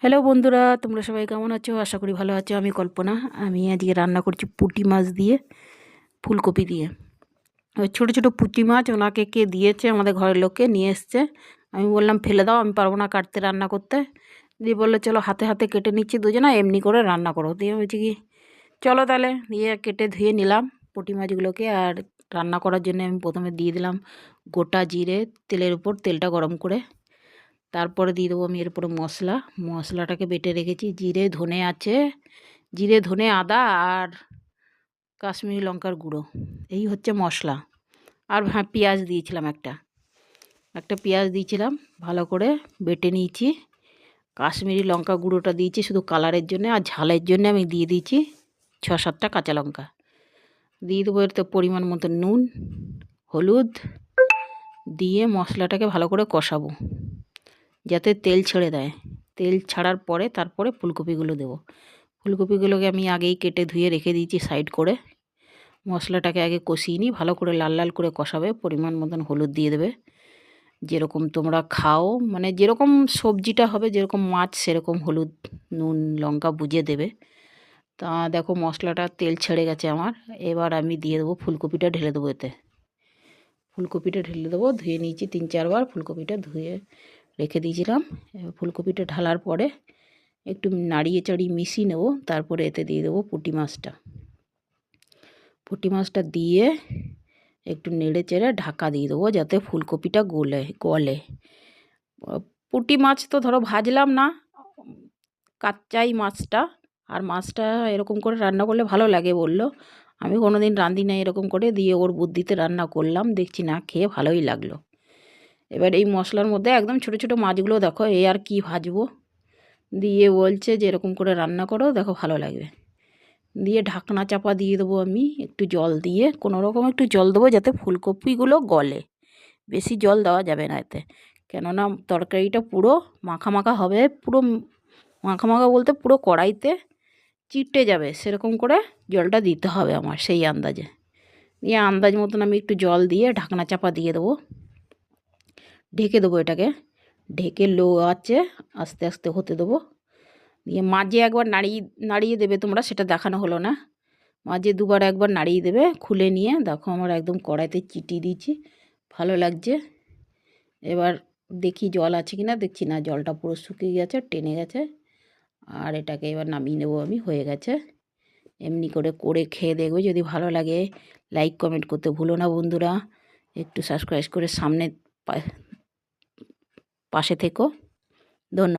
Hello বন্ধুরা, তোমরা সবাই কেমন আছো? আশা করি ভালো আছো। আমি কল্পনা। আমি আজকে রান্না করছি পুঁটি মাছ দিয়ে, ফুলকপি দিয়ে। ওই ছোটো ছোটো পুঁটি মাছ ওনাকে কে দিয়েছে, আমাদের ঘরের লোককে নিয়ে এসছে। আমি বললাম ফেলে দাও, আমি পারবো না কাটতে, রান্না করতে। দিয়ে বললো চলো হাতে হাতে কেটে নিচ্ছি দুজনা, এমনি করে রান্না করো। দিয়ে বলছি কি চলো তাহলে। দিয়ে কেটে ধুয়ে নিলাম পুঁটি মাছগুলোকে। আর রান্না করার জন্য আমি প্রথমে দিয়ে দিলাম গোটা জিরে তেলের উপর, তেলটা গরম করে। তারপরে দিয়ে দেবো আমি এর উপরে মশলাটাকে বেটে রেখেছি। জিরে ধনে আদা আর কাশ্মীরি লঙ্কার গুঁড়ো, এই হচ্ছে মশলা। আর হ্যাঁ, পেঁয়াজ দিয়েছিলাম, একটা পেঁয়াজ দিয়েছিলাম, ভালো করে বেটে নিয়েছি। কাশ্মীরি লঙ্কা গুঁড়োটা দিয়েছি শুধু কালারের জন্য, আর ঝালের জন্য আমি দিয়ে দিয়েছি 6-7টা কাঁচা লঙ্কা। দিয়ে দেবো এর তো পরিমাণ মতো নুন, হলুদ দিয়ে মশলাটাকে ভালো করে কষাবো যাতে তেল ছেড়ে দেয়। তেল ছাড়ার পরে তারপরে ফুলকপিগুলো দেবো। ফুলকপিগুলোকে আমি আগেই কেটে ধুয়ে রেখে দিয়েছি সাইড করে। মশলাটাকে আগে কষিয়ে নিই, ভালো করে লাল লাল করে কষাবে। পরিমাণ মতন হলুদ দিয়ে দেবে, যেরকম তোমরা খাও, মানে যেরকম সবজিটা হবে, যেরকম মাছ সেরকম হলুদ নুন লঙ্কা বুঝে দেবে। তা দেখো মশলাটা তেল ছেড়ে গেছে আমার। এবার আমি দিয়ে দেবো ফুলকপিটা, ঢেলে দেবো এতে। ধুয়ে নিয়েছি 3-4 বার। ফুলকপিটা ধুয়ে রেখে দিয়েছিলাম। এবার ফুলকপিটা ঢালার পরে একটু নাড়িয়ে চাড়িয়ে মিশিয়ে নেবো। তারপরে এতে দিয়ে দেবো পুঁটি মাছটা দিয়ে একটু নেড়ে চেড়ে ঢাকা দিয়ে দেবো যাতে ফুলকপিটা গলে। পুঁটি মাছ তো ধরো ভাজলাম না, কাচ্চাই মাছটা। আর মাছটা এরকম করে রান্না করলে ভালো লাগে বললো। আমি কোনো দিন রাঁধি না এরকম করে, দিয়ে ওর বুদ্ধিতে রান্না করলাম, দেখছি না খেয়ে ভালোই লাগলো। এবার এই মশলার মধ্যে একদম ছোটো ছোটো মাছগুলো দেখো, এই আর কি ভাজবো, দিয়ে বলছে যে এরকম করে রান্না করো, দেখো ভালো লাগবে। দিয়ে ঢাকনা চাপা দিয়ে দেবো আমি, একটু জল দিয়ে, কোনো রকম একটু জল দেবো যাতে ফুলকপিগুলো গলে। বেশি জল দেওয়া যাবে না এতে, কেননা তরকারিটা পুরো মাখা মাখা হবে। পুরো মাখা মাখা বলতে পুরো কড়াইতে চিটে যাবে, সেরকম করে জলটা দিতে হবে আমার, সেই আন্দাজে। দিয়ে আন্দাজ মতন আমি একটু জল দিয়ে ঢাকনা চাপা দিয়ে দেবো, ঢেকে দেবো এটাকে। ঢেকে লো আছে আস্তে আস্তে হতে দেবো। দিয়ে মাঝে একবার নাড়িয়ে দেবে তোমরা, সেটা দেখানো হলো না। মাঝে দুবার একবার নাড়িয়ে দেবে। খুলে নিয়ে দেখো আমার একদম কড়াইতে চিটিয়ে দিয়েছি, ভালো লাগছে। এবার দেখি জল আছে কি না, দেখছি না, জলটা পুরো শুকিয়ে গেছে, টেনে গেছে। আর এটাকে এবার নামিয়ে নেবো আমি, হয়ে গেছে। এমনি করে করে খেয়ে দেখবে, যদি ভালো লাগে লাইক কমেন্ট করতে ভুলো না বন্ধুরা। একটু সাবস্ক্রাইব করে পাশে থেকো। ধন্যবাদ।